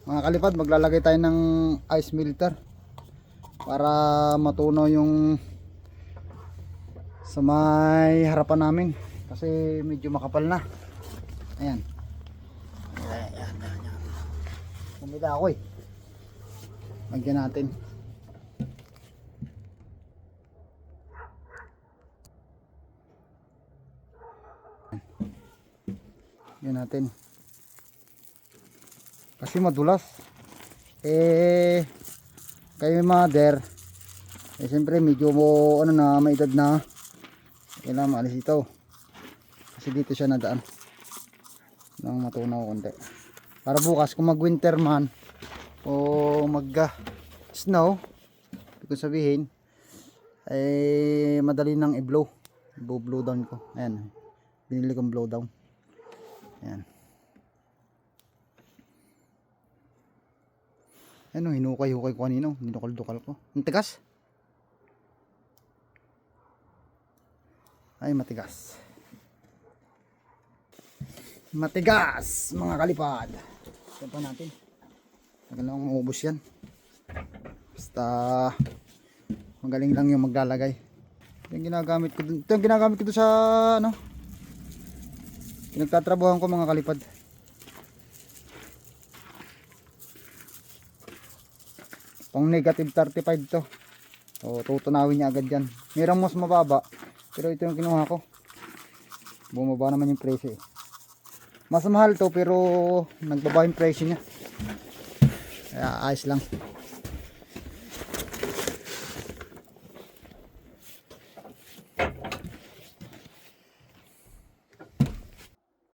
Mga kalipad, maglalagay tayo ng ice melter para matunaw yung sa may harapan namin kasi medyo makapal na. Ayan. Ayan. Bumila ako eh. Lagyan natin. Lagyan natin. Kasi madulas. Kayo mother, siyempre medyo ano na, may edad na. Kailangan maalis ito. Kasi dito siya nadaan. Nang matunaw konti. Para bukas kung mag winter man o mag snow, ibig sabihin ay madali nang i-blow. I-blow down ko. Ayan. Binili kong blow down. Ayan. Ano, hinukay-hukay ko kanino, dinukal-dukal ko. Ang tigas. Ay, matigas. Matigas, mga kalipad. Ito pa natin. Tagal lang maubos yan. Basta magaling lang yung maglalagay. Ito yung ginagamit ko dun. Ito yung ginagamit ko dun sa ano, pinagtatrabuhan ko, mga kalipad. Pang negative 35 to. So tutunawin niya agad yan. Mayroong mas mababa, pero ito yung kinuha ko. Bumaba naman yung presyo eh. Mas mahal to pero nagbaba yung presyo niya. Kaya ayos lang.